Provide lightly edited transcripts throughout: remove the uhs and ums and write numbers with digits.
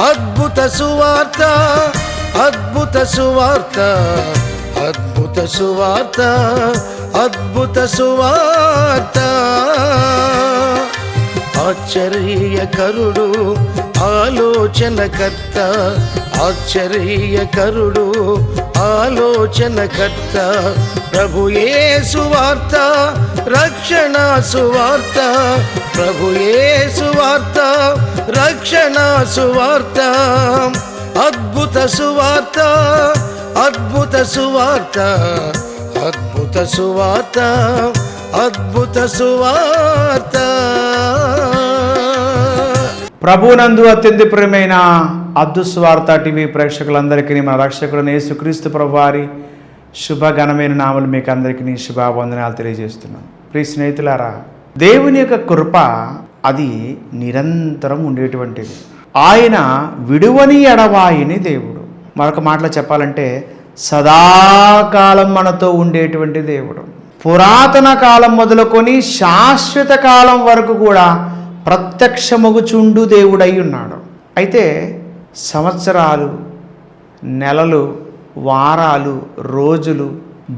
అద్భుత సువార్త, అద్భుత సువార్త, అద్భుత సువార్త, అద్భుత సువార్త. ఆశ్చర్యకరుడు, ఆలోచనకర్త, ఆశ్చర్యకరుడు, ఆలోచనకర్త, ప్రభు యేసు వార్త, రక్షణ సువార్త, ప్రభు యేసు వార్త, రక్షణ సువార్త. అద్భుత సువార్త, అద్భుత సువార్త, అద్భుత సువార్త, అద్భుత సువార్త. ప్రభునందు అత్యంత ప్రియమైన అద్భుత సువార్త టీవీ ప్రేక్షకులందరికీ మన రక్షకుడైన యేసుక్రీస్తు ప్రభువారి శుభఘనమైన నామములు మీకు అందరికీ శుభావందనాలు తెలియజేస్తున్నాను. ప్రియ స్నేహితులారా, దేవుని యొక్క కృప అది నిరంతరం ఉండేటువంటిది. ఆయన విడువని ఎడవాయిని దేవుడు. మరొక మాటలో చెప్పాలంటే సదాకాలం మనతో ఉండేటువంటి దేవుడు. పురాతన కాలం మొదలుకొని శాశ్వత కాలం వరకు కూడా ప్రత్యక్షమగుచుండు దేవుడై ఉన్నాడు. అయితే సంవత్సరాలు, నెలలు, వారాలు, రోజులు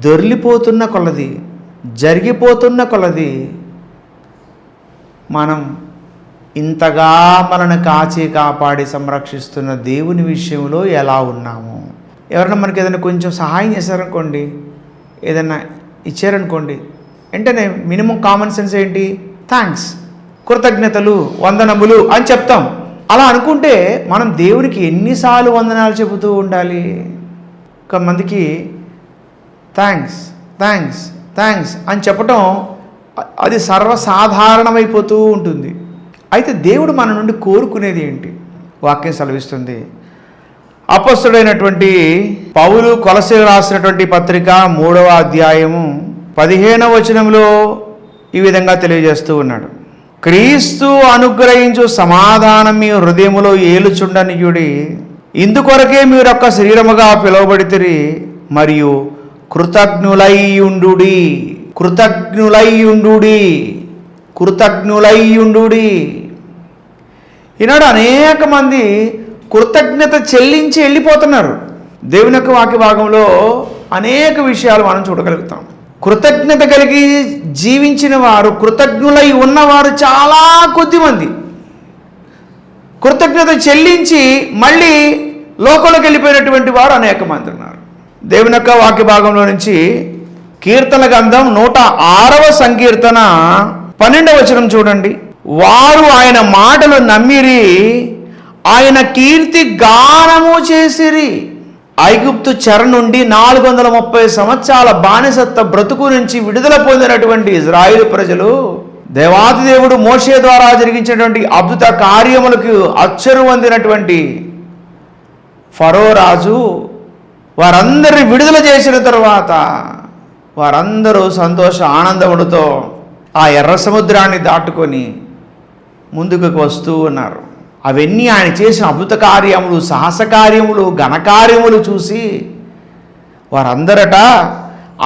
దొర్లిపోతున్న కొలది, జరిగిపోతున్న కొలది మనం ఇంతగా మనను కాచి కాపాడి సంరక్షిస్తున్న దేవుని విషయంలో ఎలా ఉన్నాము? ఎవరైనా మనకి ఏదైనా కొంచెం సహాయం చేశారనుకోండి, ఏదైనా ఇచ్చారనుకోండి, వెంటనే మినిమం కామన్ సెన్స్ ఏంటి? థ్యాంక్స్, కృతజ్ఞతలు, వందనములు అని చెప్తాం. అలా అనుకుంటే మనం దేవునికి ఎన్నిసార్లు వందనాలు చెబుతూ ఉండాలి? కొంతమందికి థ్యాంక్స్ థ్యాంక్స్ థ్యాంక్స్ అని చెప్పటం అది సర్వసాధారణమైపోతూ ఉంటుంది. అయితే దేవుడు మన నుండి కోరుకునేది ఏంటి? వాక్యం సెలవిస్తుంది. అపొస్తలుడైనటువంటి పౌలు కొలస్సీలకు రాసినటువంటి పత్రిక 3వ అధ్యాయము 15వ వచనంలో ఈ విధంగా తెలియజేస్తూ ఉన్నాడు. క్రీస్తు అనుగ్రహించు సమాధానం మీ హృదయములో ఏలుచుండనియుడి, ఇందుకొరకే మీరొక్క శరీరముగా పిలువబడితిరి, మరియు కృతజ్ఞులైయుండుడి, కృతజ్ఞులైయుండుడి, కృతజ్ఞులైయుండుడి. ఈనాడు అనేక మంది కృతజ్ఞత చెల్లించి వెళ్ళిపోతున్నారు. దేవుని యొక్క వాక్య భాగంలో అనేక విషయాలు మనం చూడగలుగుతాం. కృతజ్ఞత కలిగి జీవించిన వారు, కృతజ్ఞులై ఉన్నవారు చాలా కొద్దిమంది. కృతజ్ఞత చెల్లించి మళ్ళీ లోకంలోకి వెళ్ళిపోయినటువంటి వారు అనేక మంది ఉన్నారు. దేవుని యొక్క వాక్య భాగంలో నుంచి కీర్తన గ్రంథం 106వ సంకీర్తన 12వ వచనం చూడండి. వారు ఆయన మాటలు నమ్మిరి, ఆయన కీర్తి గానము చేసిరి. ఐగుప్తు చెర నుండి 430 సంవత్సరాల బానిసత్వ బ్రతుకు నుంచి విడుదల పొందినటువంటి ఇజ్రాయేలు ప్రజలు దేవాది దేవుడు మోషే ద్వారా జరిగించినటువంటి అద్భుత కార్యములకు అచ్చరు పొందినటువంటి ఫరో రాజు వారందరిని విడుదల చేసిన తర్వాత వారందరూ సంతోష ఆనందములతో ఆ ఎర్ర సముద్రాన్ని దాటుకొని ముందుకు వస్తూ ఉన్నారు. అవన్నీ ఆయన చేసిన అద్భుత కార్యములు, సాహస కార్యములు, ఘనకార్యములు చూసి వారందరట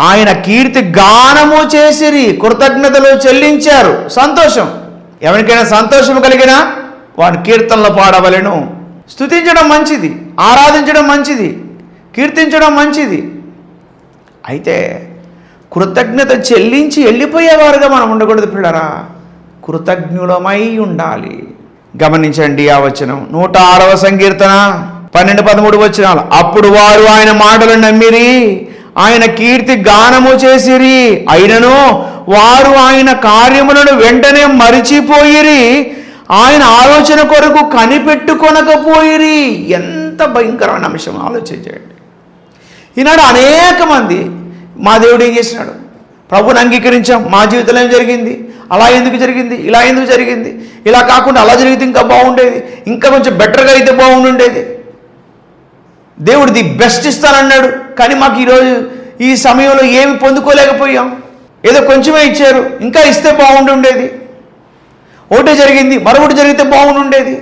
ఆయన కీర్తి గానము చేసిరి, కృతజ్ఞతలు చెల్లించారు. సంతోషం, ఎవరికైనా సంతోషం కలిగినా వారి కీర్తనలు పాడవలెను. స్తుతించడం మంచిది, ఆరాధించడం మంచిది, కీర్తించడం మంచిది. అయితే కృతజ్ఞత చెల్లించి వెళ్ళిపోయేవారుగా మనం ఉండకూడదు పిల్లరా. కృతజ్ఞులమై ఉండాలి. గమనించండి ఆ వచనం 106వ సంకీర్తన 12-13 వచనాలు. అప్పుడు వారు ఆయన మాటలు నమ్మిరి, ఆయన కీర్తి గానము చేసిరి, అయినను వారు ఆయన కార్యములను వెంటనే మరిచిపోయిరి, ఆయన ఆలోచన కొరకు కనిపెట్టుకొనకపోయిరి. ఎంత భయంకరమైన అంశం ఆలోచించండి. ఈనాడు అనేక మంది మా దేవుడు ఏం చేసినాడు, ప్రభుని అంగీకరించాం, మా జీవితంలో ఏం జరిగింది, అలా ఎందుకు జరిగింది, ఇలా ఎందుకు జరిగింది, ఇలా కాకుండా అలా జరిగితే ఇంకా బాగుండేది, ఇంకా కొంచెం బెటర్గా అయితే బాగుండేది, దేవుడు ది బెస్ట్ ఇస్తానన్నాడు, కానీ మాకు ఈరోజు ఈ సమయంలో ఏమి పొందుకోలేకపోయాం, ఏదో కొంచెమే ఇచ్చారు, ఇంకా ఇస్తే బాగుండేది, ఒకటే జరిగింది మరొకటి జరిగితే బాగుండేది,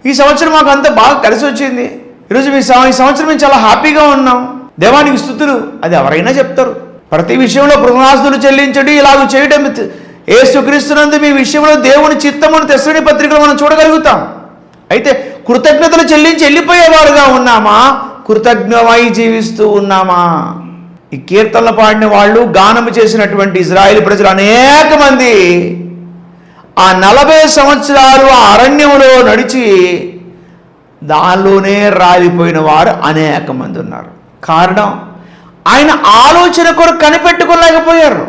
ఈ సంవత్సరం మాకు అంతా బాగా కలిసి వచ్చింది, ఈరోజు ఈ సంవత్సరం మేము చాలా హ్యాపీగా ఉన్నాం, దేవానికి స్తుతులు. అది ఎవరైనా చెప్తారు. ప్రతి విషయంలో కృతజ్ఞతాస్తుతులు చెల్లించండి, ఇలాగ చేయడం యేసుక్రీస్తునందు మీ విషయంలో దేవుని చిత్తమును తెస్సలోని పత్రికలో మనం చూడగలుగుతాం. అయితే కృతజ్ఞతలు చెల్లించి వెళ్ళిపోయేవారుగా ఉన్నామా, కృతజ్ఞమై జీవిస్తూ ఉన్నామా? ఈ కీర్తనలు పాడిన వాళ్ళు, గానము చేసినటువంటి ఇజ్రాయేల్ ప్రజలు అనేక మంది ఆ 40 సంవత్సరాలు ఆ అరణ్యంలో నడిచి దానిలోనే రాలిపోయిన వారు అనేక మంది ఉన్నారు. కారణం, ఆయన ఆలోచన కొరకు కనిపెట్టుకోలేకపోయారు.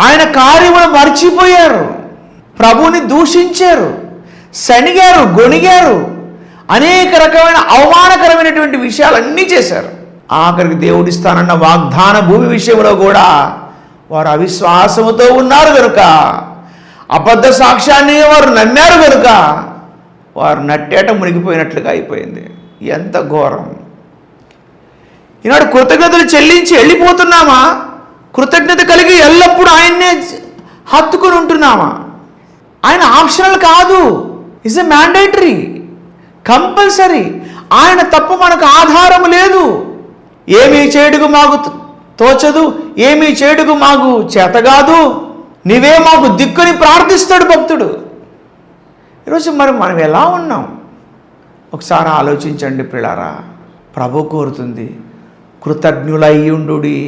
ఆయన కార్యములు మర్చిపోయారు. ప్రభువుని దూషించారు, సణిగారు, గొణిగారు, అనేక రకమైన అవమానకరమైనటువంటి విషయాలన్నీ చేశారు. ఆఖరికి దేవుడిస్తానన్న వాగ్దాన భూమి విషయంలో కూడా వారు అవిశ్వాసముతో ఉన్నారు కనుక, అబద్ధ సాక్ష్యాన్ని వారు నమ్మారు కనుక వారు నట్టేట మునిగిపోయినట్లుగా అయిపోయింది. ఎంత ఘోరం! ఈనాడు కృతజ్ఞతలు చెల్లించి వెళ్ళిపోతున్నామా? కృతజ్ఞత కలిగి ఎల్లప్పుడూ ఆయన్నే హత్తుకుని ఉంటున్నామా? ఆయన ఆప్షనల్ కాదు, ఇస్ ఎ మ్యాండేటరీ, కంపల్సరీ. ఆయన తప్ప మనకు ఆధారం లేదు. ఏమీ చేడుగు మాకు తోచదు, ఏమీ చేడుగు మాకు చేతగాదు, నీవే మాకు దిక్కుని ప్రార్థిస్తాడు భక్తుడు. ఈరోజు మనం ఎలా ఉన్నాం ఒకసారి ఆలోచించండి ప్రియులారా. ప్రభు కోరుతుంది కృతజ్ఞులయ్యుండుడి.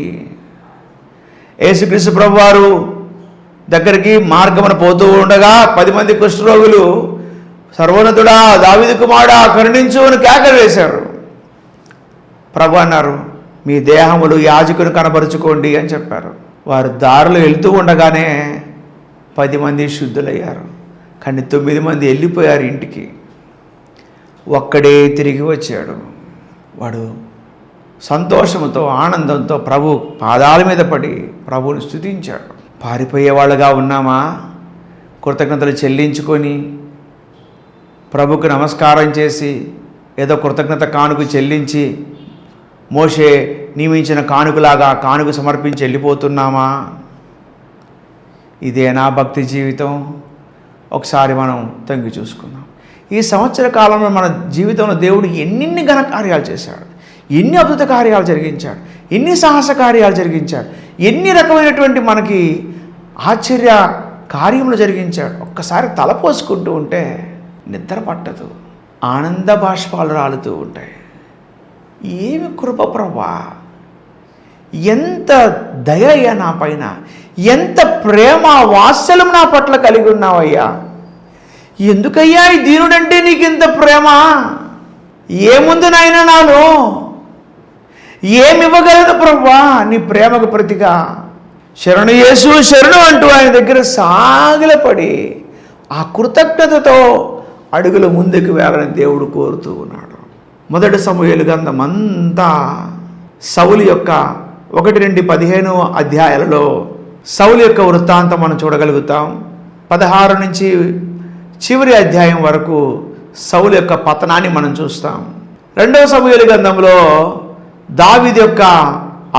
యేసుక్రీస్తు ప్రభు వారు దగ్గరికి మార్గమున పోతూ ఉండగా 10 మంది కుష్ఠరోగులు, సర్వోన్నతుడా, దావీదు కుమారుడా, కరుణించు అని కేకలు వేశారు. ప్రభు అన్నారు, మీ దేహములు యాజకుని కనపరుచుకోండి అని చెప్పారు. వారు దారిలో వెళ్తూ ఉండగానే 10 మంది శుద్ధులయ్యారు. కానీ 9 మంది వెళ్ళిపోయారు ఇంటికి. ఒక్కడే తిరిగి వచ్చాడు. వాడు సంతోషంతో, ఆనందంతో ప్రభు పాదాల మీద పడి ప్రభువుని స్తుతించాడు. పారిపోయేవాళ్ళుగా ఉన్నామా? కృతజ్ఞతలు చెల్లించుకొని ప్రభుకు నమస్కారం చేసి ఏదో కృతజ్ఞత కానుక చెల్లించి మోషే నియమించిన కానుకలాగా కానుక సమర్పించి వెళ్ళిపోతున్నామా? ఇదేనా భక్తి జీవితం? ఒకసారి మనం తొంగి చూసుకుందాం. ఈ సంవత్సర కాలంలో మన జీవితంలో దేవుడు ఎన్ని ఘన కార్యాలు చేశాడు, ఎన్ని అద్భుత కార్యాలు జరిగించాడు, ఎన్ని సాహస కార్యాలు జరిగించాడు, ఎన్ని రకమైనటువంటి మనకి ఆశ్చర్య కార్యములు జరిగించాడు. ఒక్కసారి తలపోసుకుంటూ ఉంటే నిద్ర పట్టదు, ఆనంద బాష్పాలు రాలుతూ ఉంటాయి. ఏమి కృప ప్రభా, ఎంత దయ అయ్యా నా పైన, ఎంత ప్రేమ వాత్సల్యం నా పట్ల కలిగి ఉన్నావయ్యా. ఎందుకయ్యా ఈ దీనుడంటే నీకు ఇంత ప్రేమ? ఏముంది నాయన నాలో? ఏమివ్వగలను ప్రభా నీ ప్రేమకు ప్రతిగా? శరణు యేసు శరణు అంటూ ఆయన దగ్గర సాగిలపడి ఆ కృతజ్ఞతతో అడుగులు ముందుకు వేయాలని దేవుడు కోరుతూ ఉన్నాడు. మొదటి సమూయేలు గ్రంథం అంతా సౌలు యొక్క 1-15 అధ్యాయాలలో సౌలు యొక్క వృత్తాంతం మనం చూడగలుగుతాం. 16 నుంచి చివరి అధ్యాయం వరకు సౌలు యొక్క పతనాన్ని మనం చూస్తాం. 2వ సమూయేలు గ్రంథంలో దావీదు యొక్క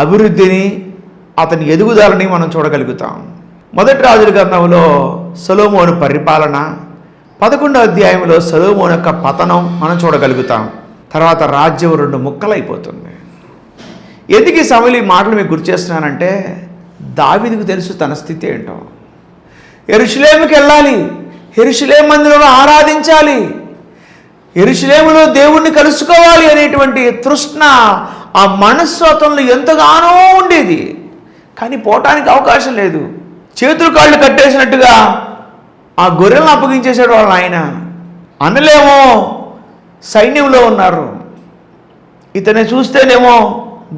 అభివృద్ధిని, అతని ఎదుగుదలని మనం చూడగలుగుతాం. మొదటి రాజుల గ్రంథంలో సొలొమోను పరిపాలన, 11వ అధ్యాయంలో సొలొమోను యొక్క పతనం మనం చూడగలుగుతాం. తర్వాత రాజ్యం 2 ముక్కలైపోతుంది. ఎందుకు ఈ సమయంలో ఈ మాటలు మీకు గుర్తు చేస్తున్నానంటే, దావీదుకు తెలుసు తన స్థితి ఏంటో. యెరూషలేముకి వెళ్ళాలి, యెరూషలేము మందిరంలో ఆరాధించాలి, యెరూషలేములో దేవుణ్ణి కలుసుకోవాలి అనేటువంటి తృష్ణ ఆ మనస్వాతంలో ఎంతగానో ఉండేది. కానీ పోవటానికి అవకాశం లేదు. చేతులు కాళ్ళు కట్టేసినట్టుగా ఆ గొర్రెలను అప్పగించేసాడు వాళ్ళ ఆయన. అనలేమో సైన్యంలో ఉన్నారు, ఇతన్ని చూస్తేనేమో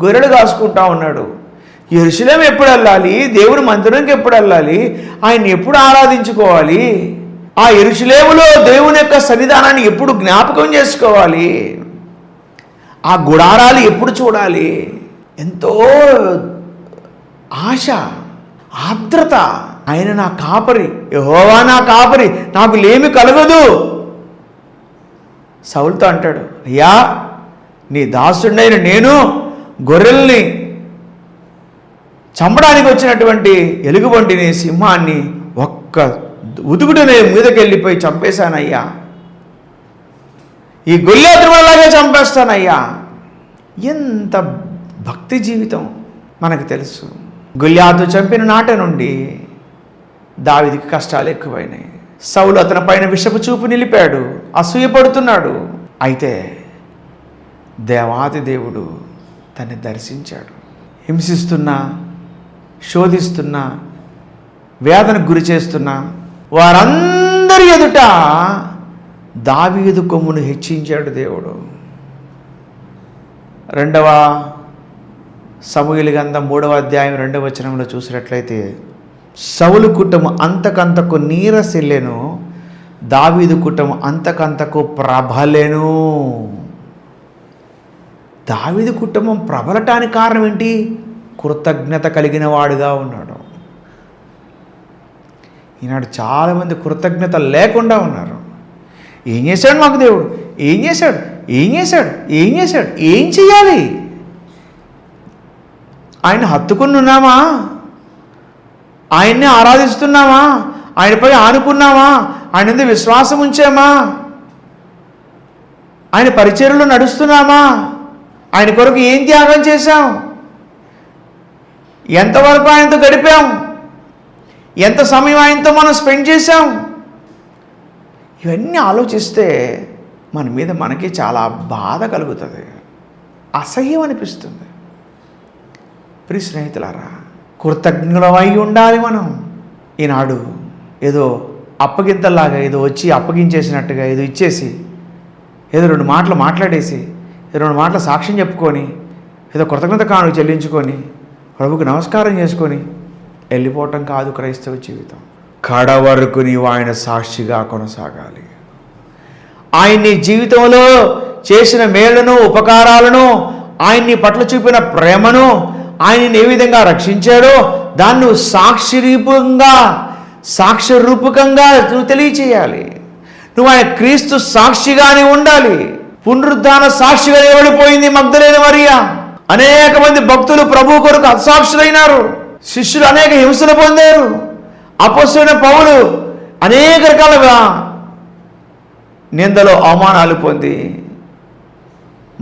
గొర్రెలు కాసుకుంటా ఉన్నాడు. యెరూషలేము ఎప్పుడు వెళ్ళాలి, దేవుని మందిరంకి ఎప్పుడు వెళ్ళాలి, ఆయన ఎప్పుడు ఆరాధించుకోవాలి, ఆ యెరూషలేములో దేవుని యొక్క సన్నిధానాన్ని ఎప్పుడు జ్ఞాపకం చేసుకోవాలి, ఆ గుడారాలు ఎప్పుడు చూడాలి, ఎంతో ఆశ, ఆర్ద్రత. ఆయన నా కాపరి, యెహోవా నా కాపరి, నాకు లేమి కలగదు. సౌలుతో అంటాడు, అయ్యా నీ దాసుడైన నేను గొర్రెల్ని చంపడానికి వచ్చినటువంటి ఎలుగుబంటిని, సింహాన్ని ఒక్క ఉదుగుడునే మీదకెళ్ళిపోయి చంపేశానయ్యా, ఈ గొల్లియాతులాగే చంపేస్తానయ్యా. ఎంత భక్తి జీవితం మనకు తెలుసు. గొల్లియాతు చంపిన నాట నుండి దావీదుకి కష్టాలు ఎక్కువైనాయి. సౌలు అతని పైన విషపు చూపు నిలిపాడు, అసూయపడుతున్నాడు. అయితే దేవాది దేవుడు తన్ని దర్శించాడు. హింసిస్తున్నా, శోధిస్తున్నా, వేదనకు గురి చేస్తున్నా వారందరి ఎదుట దావీదు కొమ్మును హెచ్చించాడు దేవుడు. 2వ సమూయేలు గ్రంథం 3వ అధ్యాయం 2వ వచనంలో చూసినట్లయితే, సౌలు కుటుంబం అంతకంతకు నీరసిల్లెను, దావీదు కుటుంబం అంతకంతకు ప్రబలెను. దావీదు కుటుంబం ప్రబలటానికి కారణం ఏంటి? కృతజ్ఞత కలిగిన వాడుగా ఉన్నాడు. ఈనాడు చాలామంది కృతజ్ఞత లేకుండా ఉన్నారు. ఏం చేశాడు మాకు దేవుడు? ఏం చేశాడు? ఏం చేశాడు? ఏం చేశాడు? ఏం చేయాలి? ఆయన హత్తుకుని ఉన్నామా? ఆయన్ని ఆరాధిస్తున్నామా? ఆయనపై ఆనుకున్నామా? ఆయన మీద విశ్వాసం ఉంచామా? ఆయన పరిచర్యలో నడుస్తున్నామా? ఆయన కొరకు ఏం త్యాగం చేశాం? ఎంతవరకు ఆయనతో గడిపాం? ఎంత సమయం ఆయనతో మనం స్పెండ్ చేశాం? ఇవన్నీ ఆలోచిస్తే మన మీద మనకి చాలా బాధ కలుగుతుంది, అసహ్యం అనిపిస్తుంది. ప్రియ స్నేహితులారా, కృతజ్ఞులమై ఉండాలి మనం. ఈనాడు ఏదో అప్పగింతలాగా ఏదో వచ్చి అప్పగించేసినట్టుగా ఏదో ఇచ్చేసి, ఏదో 2 మాటలు మాట్లాడేసి, ఏదో 2 మాటలు సాక్ష్యం చెప్పుకొని, ఏదో కృతజ్ఞత కానుక చెల్లించుకొని, ప్రభుకు నమస్కారం చేసుకొని వెళ్ళిపోవటం కాదు క్రైస్తవ జీవితం. కడ వరకు నీవు ఆయన సాక్షిగా కొనసాగాలి. ఆయన్ని జీవితంలో చేసిన మేళ్లను, ఉపకారాలను, ఆయన్ని పట్ల చూపిన ప్రేమను, ఆయన్ని ఏ విధంగా రక్షించాడో దాన్ని నువ్వు సాక్ష్య రూపకంగా నువ్వు తెలియచేయాలి. నువ్వు ఆయన క్రీస్తు సాక్షిగానే ఉండాలి. పునరుద్ధాన సాక్షిగా నిలబడిపోయింది మగ్దలేనే మరియా. అనేక మంది భక్తులు ప్రభు కొరకు హతసాక్షులైనారు. శిష్యులు అనేక హింసలు పొందారు. అపొస్తలుడైన పౌలు అనేక రకాలుగా నిందలో అవమానాలు పొంది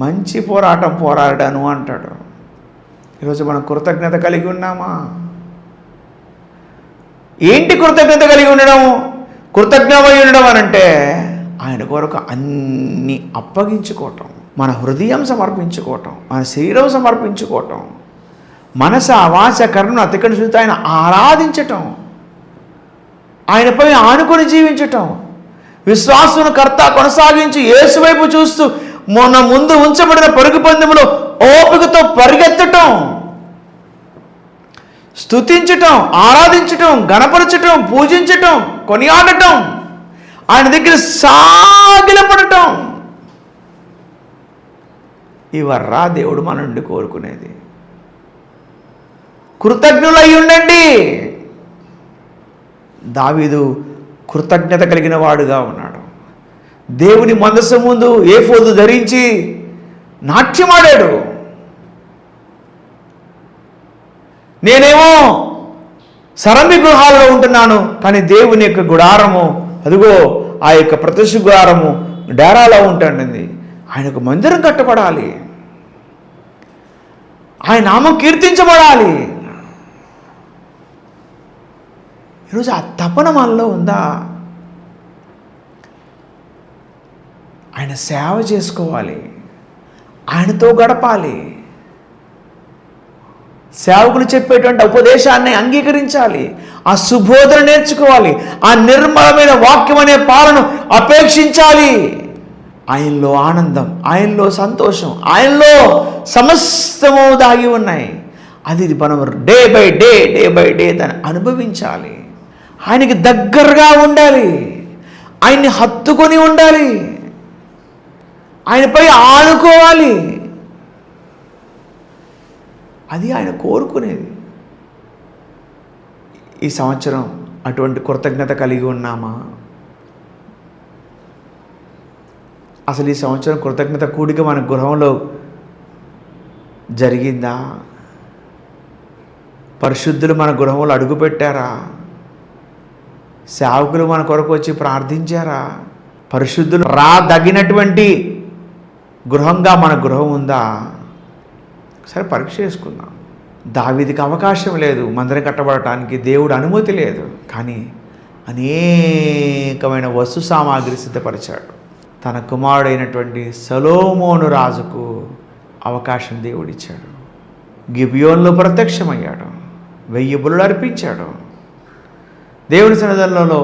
మంచి పోరాటం పోరాడాను అంటాడు. ఈరోజు మనం కృతజ్ఞత కలిగి ఉన్నామా? ఏంటి కృతజ్ఞత కలిగి ఉండడం? కృతజ్ఞమై ఉండడం అనంటే ఆయన కొరకు అన్నీ అప్పగించుకోవటం, మన హృదయం సమర్పించుకోవటం, మన శరీరం సమర్పించుకోవటం, మనస వాచ కర్ణ అతికను చూసి ఆయన ఆరాధించటం, ఆయనపై ఆనుకొని జీవించటం, విశ్వాసమును కర్త కొనసాగించి యేసు వైపు చూస్తూ మొన్న ముందు ఉంచబడిన పరుగు పందెములో ఓపికతో పరిగెత్తటం, స్తుతించటం, ఆరాధించటం, గణపరచటం, పూజించటం, కొనియాడటం, ఆయన దగ్గర సాగిలపడటం, ఇవర్రా దేవుడు మన నుండి కోరుకునేది. కృతజ్ఞులై ఉండండి. దావీదు కృతజ్ఞత కలిగిన వాడుగా ఉన్నాడు. దేవుని మందస ముందు ఏఫోదు ధరించి నాట్యమాడాడు. నేనేమో సరంబి గృహాల్లో ఉంటున్నాను, కానీ దేవుని యొక్క గుడారము అదిగో ఆ యొక్క ప్రత్యక్ష గుడారము డేరాలో ఉంటానండి. ఆయనకు మందిరం కట్టబడాలి, ఆయన నామం కీర్తించబడాలి. ఈరోజు ఆ తపన మనలో ఉందా? ఆయన సేవ చేసుకోవాలి, ఆయనతో గడపాలి, సేవకులు చెప్పేటువంటి ఉపదేశాన్ని అంగీకరించాలి, ఆ సుబోధన నేర్చుకోవాలి, ఆ నిర్మలమైన వాక్యం అనే పాలను అపేక్షించాలి. ఆయనలో ఆనందం, ఆయనలో సంతోషం, ఆయనలో సమస్తము దాగి ఉన్నాయి. అది మనం డే బై డే దాన్ని అనుభవించాలి. ఆయనకి దగ్గరగా ఉండాలి, ఆయన్ని హత్తుకొని ఉండాలి, ఆయనపై ఆనుకోవాలి. అది ఆయన కోరుకునేది. ఈ సంవత్సరం అటువంటి కృతజ్ఞత కలిగి ఉన్నామా? అసలు ఈ సంవత్సరం కృతజ్ఞత కూడిక మన గృహంలో జరిగిందా? పరిశుద్ధులు మన గృహంలో అడుగుపెట్టారా? సేవకులు మన కొరకు వచ్చి ప్రార్థించారా? పరిశుద్ధులు రాదగినటువంటి గృహంగా మన గృహం ఉందా? సరే, పరీక్ష చేసుకుందాం. దావీదుకి అవకాశం లేదు మందిరం కట్టబడటానికి, దేవుడు అనుమతి లేదు, కానీ అనేకమైన వస్తు సామాగ్రి సిద్ధపరిచాడు. తన కుమారుడైనటువంటి సొలొమోను రాజుకు అవకాశం దేవుడిచ్చాడు. గిబియోన్లో ప్రత్యక్షమయ్యాడు, 1000 బలులు అర్పించాడు. దేవుని సన్నిధానంలో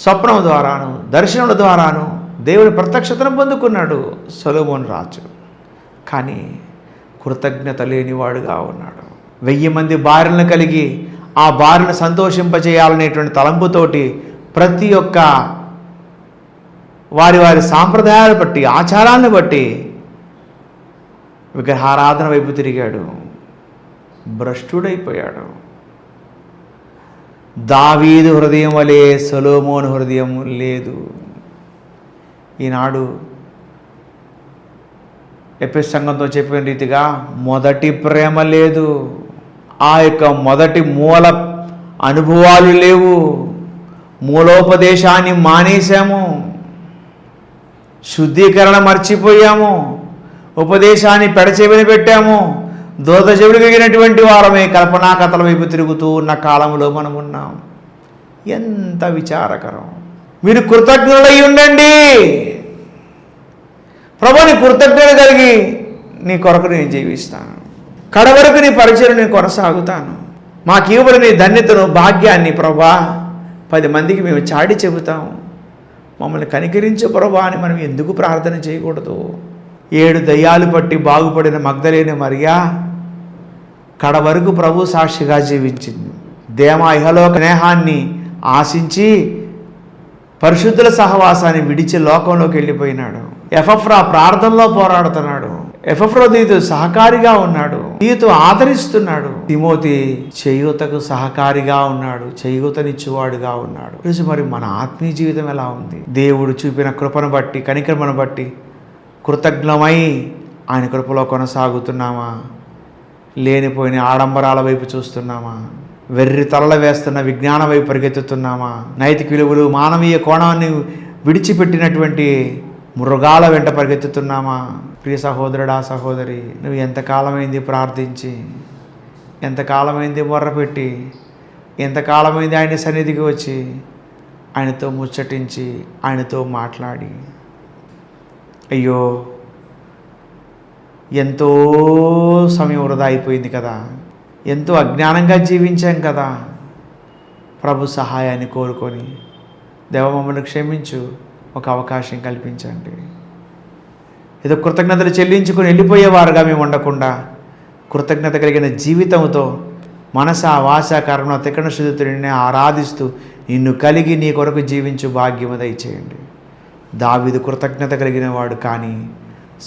స్వప్నం ద్వారాను దర్శనముల ద్వారాను దేవుని ప్రత్యక్షతను పొందుకున్నాడు సొలొమోను రాజు. కానీ కృతజ్ఞత లేనివాడుగా ఉన్నాడు. 1000 మంది భార్యలను కలిగి ఆ భార్యను సంతోషింపజేయాలనేటువంటి తలంపుతోటి ప్రతి ఒక్క వారి సాంప్రదాయాలు బట్టి ఆచారాలను బట్టి విగ్రహారాధన వైపు తిరిగాడు, భ్రష్టుడైపోయాడు. దావీదు హృదయం వలె సొలొమోను హృదయం లేదు. ఈనాడు ఎఫెసు సంఘంతో చెప్పిన రీతిగా మొదటి ప్రేమ లేదు, ఆ యొక్క మొదటి మూల అనుభవాలు లేవు, మూలోపదేశాన్ని మానేశాము, శుద్ధీకరణ మర్చిపోయాము, ఉపదేశాన్ని పెడచెవిన పెట్టాము, దోత చెవులు కలిగినటువంటి వారమే కల్పనా కథల వైపు తిరుగుతూ ఉన్న కాలంలో మనం ఉన్నాం. ఎంత విచారకరం. మీరు కృతజ్ఞులై ఉండండి. ప్రభుని కృతజ్ఞత కలిగి నీ కొరకు నేను జీవిస్తాను, కడవరకు నీ పరిచయం నేను కొనసాగుతాను. మాకు ఇవ్వబడిన నీ ధన్యతను భాగ్యాన్ని ప్రభా 10 మందికి మేము చాటి చెబుతాం. మమ్మల్ని కనికరించు ప్రభా అని మనం ఎందుకు ప్రార్థన చేయకూడదు? 7 దయ్యాలు పట్టి బాగుపడిన మగ్దలేని మరియా కడవరకు ప్రభు సాక్షిగా జీవించింది. దేమ ఇహలోక స్నేహాన్ని ఆశించి పరిశుద్ధుల సహవాసాన్ని విడిచి లోకంలోకి వెళ్ళిపోయినాడు. ఎఫ్రా ప్రార్థనలో పోరాడుతున్నాడు. ఎఫ్రోదీతు సహకారిగా ఉన్నాడు, నీతో ఆదరిస్తున్నాడు. తిమోతి చేయూతకు సహకారిగా ఉన్నాడు, చేయూతనిచ్చేవాడుగా ఉన్నాడు. ఈరోజు మరి మన ఆత్మీయ జీవితం ఎలా ఉంది? దేవుడు చూపిన కృపను బట్టి, కనికరమను బట్టి కృతజ్ఞమై ఆయన కృపలో కొనసాగుతున్నామా? లేనిపోయిన ఆడంబరాల వైపు చూస్తున్నామా? వెర్రి తలల వేస్తున్న విజ్ఞానం వైపు పరిగెత్తుతున్నామా? నైతిక విలువలు మానవీయ కోణాన్ని విడిచిపెట్టినటువంటి మృగాల వెంట పరిగెత్తుతున్నామా? ప్రియ సహోదరుడా, సహోదరి, నువ్వు ఎంతకాలమైంది ప్రార్థించి, ఎంతకాలమైంది మొర్రపెట్టి, ఎంతకాలమైంది ఆయన సన్నిధికి వచ్చి ఆయనతో ముచ్చటించి ఆయనతో మాట్లాడి? అయ్యో, ఎంతో సమయం వృధా అయిపోయింది కదా, ఎంతో అజ్ఞానంగా జీవించాం కదా. ప్రభు సహాయాన్ని కోరుకొని, దేవ మమ్మల్ని క్షమించు, ఒక అవకాశం కల్పించండి. ఏదో కృతజ్ఞతలు చెల్లించుకొని వెళ్ళిపోయేవారుగా మేము ఉండకుండా కృతజ్ఞత కలిగిన జీవితంతో మనస వాస కర్మ తికణ శుద్ధితో నిన్నే ఆరాధిస్తూ నిన్ను కలిగి నీ కొరకు జీవించు భాగ్యము దయచేయండి. దావీదు కృతజ్ఞత కలిగిన వాడు, కానీ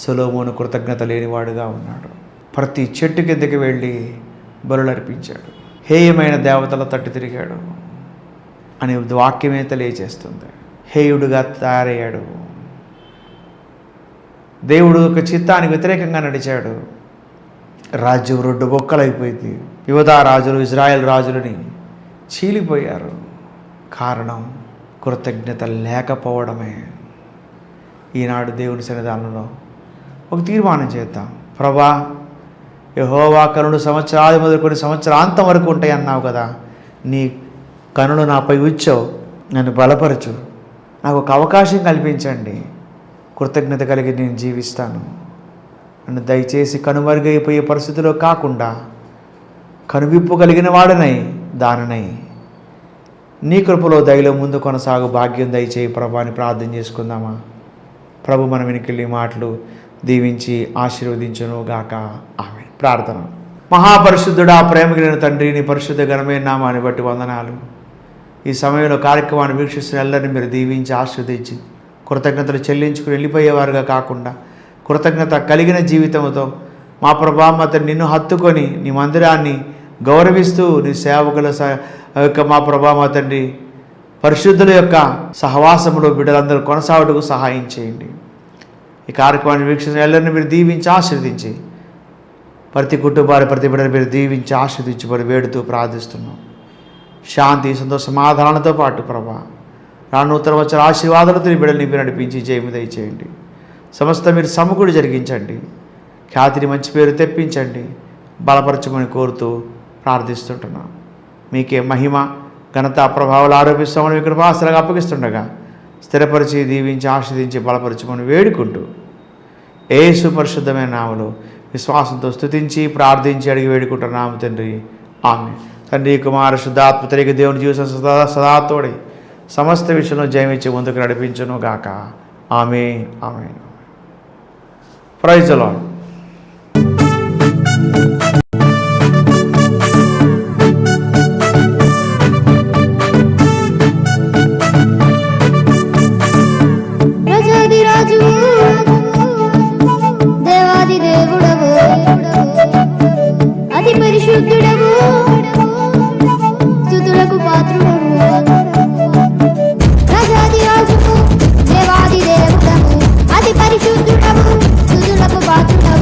సొలొమోను కృతజ్ఞత లేనివాడుగా ఉన్నాడు. ప్రతి చెట్టు కిందకి వెళ్ళి బలులు అర్పించాడు, హేయమైన దేవతల తట్టు తిరిగాడు అని వాక్యమే తెలియజేస్తుంది. హేయుడుగా తయారయ్యాడు. దేవుడు ఒక చిత్తానికి వ్యతిరేకంగా నడిచాడు. రాజ్యం 2 బొక్కలైపోయింది. యూదా రాజులు ఇజ్రాయెల్ రాజులని చీలిపోయారు. కారణం కృతజ్ఞత లేకపోవడమే. ఈనాడు దేవుని సన్నిధానంలో ఒక తీర్మానం చేద్దాం. ప్రభా, యెహోవా కనులు సంవత్సరాది మొదలుకొని సంవత్సరాంతం వరకు ఉంటాయి అన్నావు కదా. నీ కనులు నాపై ఉంచావు, నన్ను బలపరచు, నాకు ఒక అవకాశం కల్పించండి. కృతజ్ఞత కలిగి నేను జీవిస్తాను. నన్ను దయచేసి కనుమరుగైపోయే పరిస్థితిలో కాకుండా కనువిప్పు కలిగిన వాడనై దాననై నీ కృపలో దయలో ముందు కొనసాగు భాగ్యం దయచేయి ప్రభా అని ప్రార్థన చేసుకుందామా? ప్రభు మన వెనుకెళ్ళి మాటలు దీవించి ఆశీర్వదించును గాక. ఆమేన్. ప్రార్థన. మహాపరిశుద్ధుడా, ప్రేమ కలిగిన తండ్రి, నీ పరిశుద్ధ ఘనమైన నామాన్ని బట్టి వందనాలు. ఈ సమయంలో కార్యక్రమాన్ని వీక్షిస్తున్న ಎಲ್ಲరిని మీరు దీవించి ఆశీర్వదించి కృతజ్ఞతలు చెల్లించుకుని వెళ్ళిపోయేవారుగా కాకుండా కృతజ్ఞత కలిగిన జీవితంతో మా ప్రభా మా తండ్రి నిన్ను హత్తుకొని నీ మందిరాన్ని గౌరవిస్తూ నీ సేవకుల యొక్క మా ప్రభా మా తండ్రి పరిశుద్ధుల యొక్క సహవాసంలో బిడ్డలందరూ కొనసాగుటకు సహాయం చేయండి. ఈ కార్యక్రమాన్ని వీక్షిస్తున్న ಎಲ್ಲరిని మీరు దీవించి ఆశీర్వదించి ప్రతి కుటుంబాన్ని ప్రతి బిడ్డను మీరు దీవించి ఆశీర్వదించి మరి వేడుతూ ప్రార్థిస్తున్నాం. శాంతి, సంతోష, సమాధానంతో పాటు ప్రభా రానూతన వచ్చిన ఆశీర్వాదాలతో నీ బిడ్డల్ని మీరు నడిపించి జయము దయచేయండి. సమస్త మీరు సమకూడి జరిగించండి. ఖ్యాతిని మంచి పేరు తెప్పించండి. బలపరచమని కోరుతూ ప్రార్థిస్తుంటున్నాం. మీకే మహిమ ఘనత ప్రభావాలు ఆరోపిస్తామని మీ కృపాసనగా అప్పగిస్తుండగా స్థిరపరిచి, దీవించి, ఆశీర్వదించి, బలపరచమని వేడుకుంటూ యేసు పరిశుద్ధమైన నామములో విశ్వాసంతో స్తుతించి ప్రార్థించి అడిగి వేడుకుంటున్నాము తండ్రి. ఆమేన్. తండ్రి, కుమార శుద్ధాత్మ త్రియేక దేవుని జీవితం సదా తోడై సమస్త విషయంలో జయమిచ్చి ముందుకు నడిపించును గాక. Amen. Amen. Praise the lord. రాజు దేవాది దేవుడవు, అతి పరిశుద్ధుడవు, స్తుతులకు పాత్రుడవు. రాజాది రాజుకు దేవాది దేవుడవు, అతి పరిశుద్ధుడవు, స్తుతులకు పాత్రుడవు.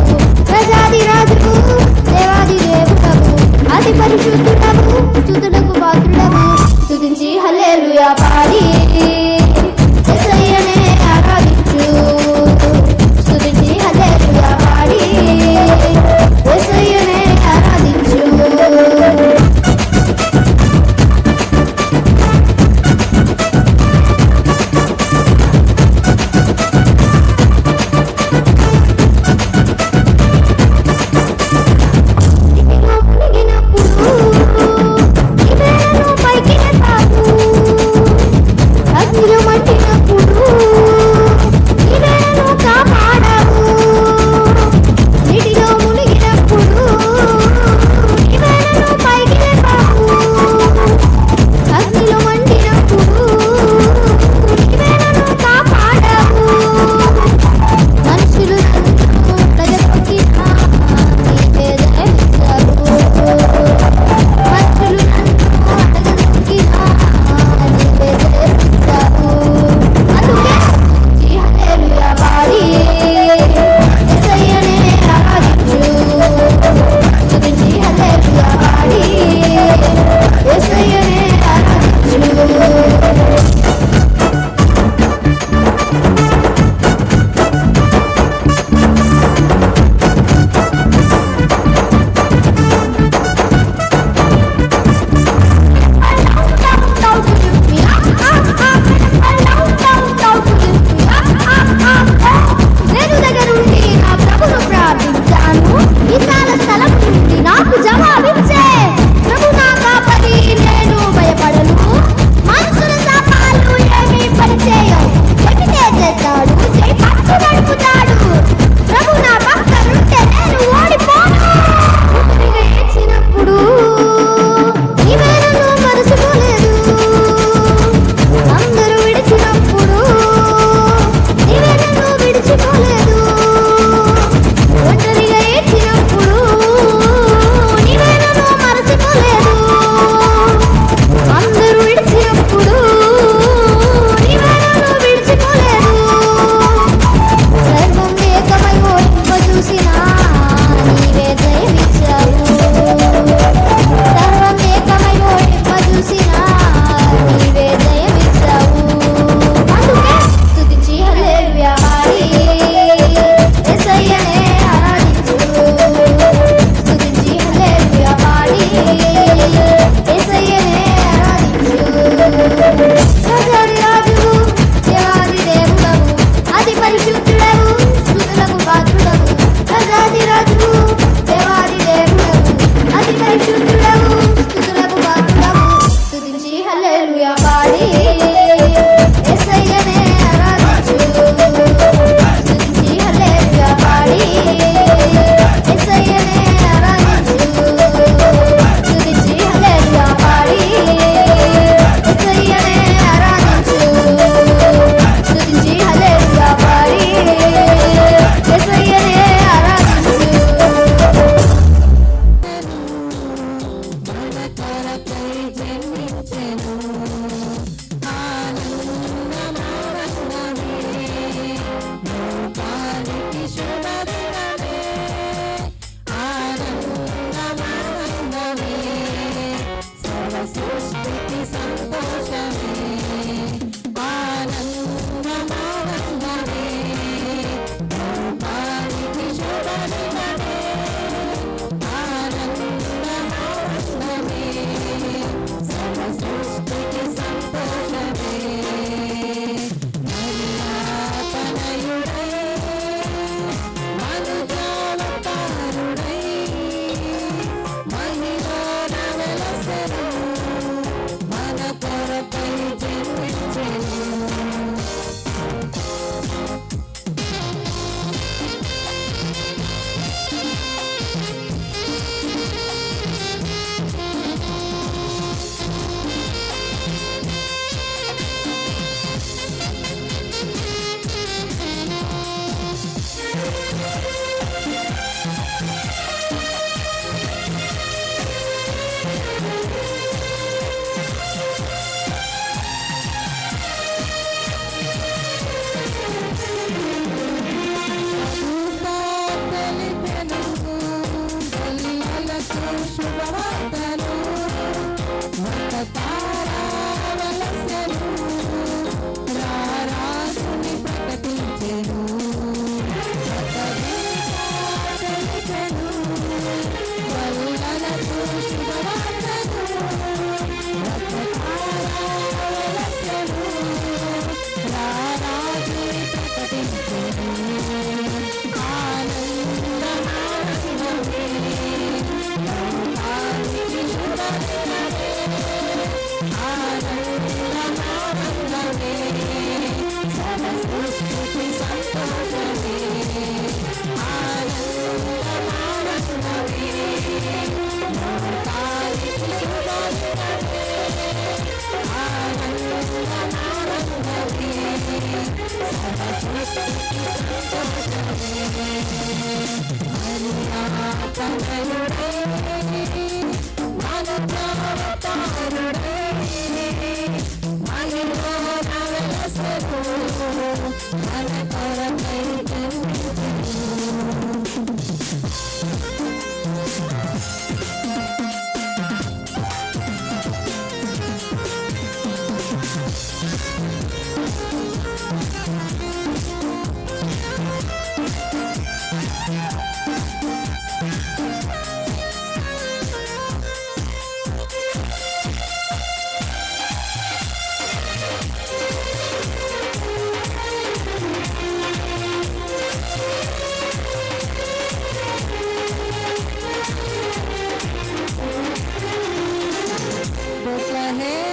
సంతోషమే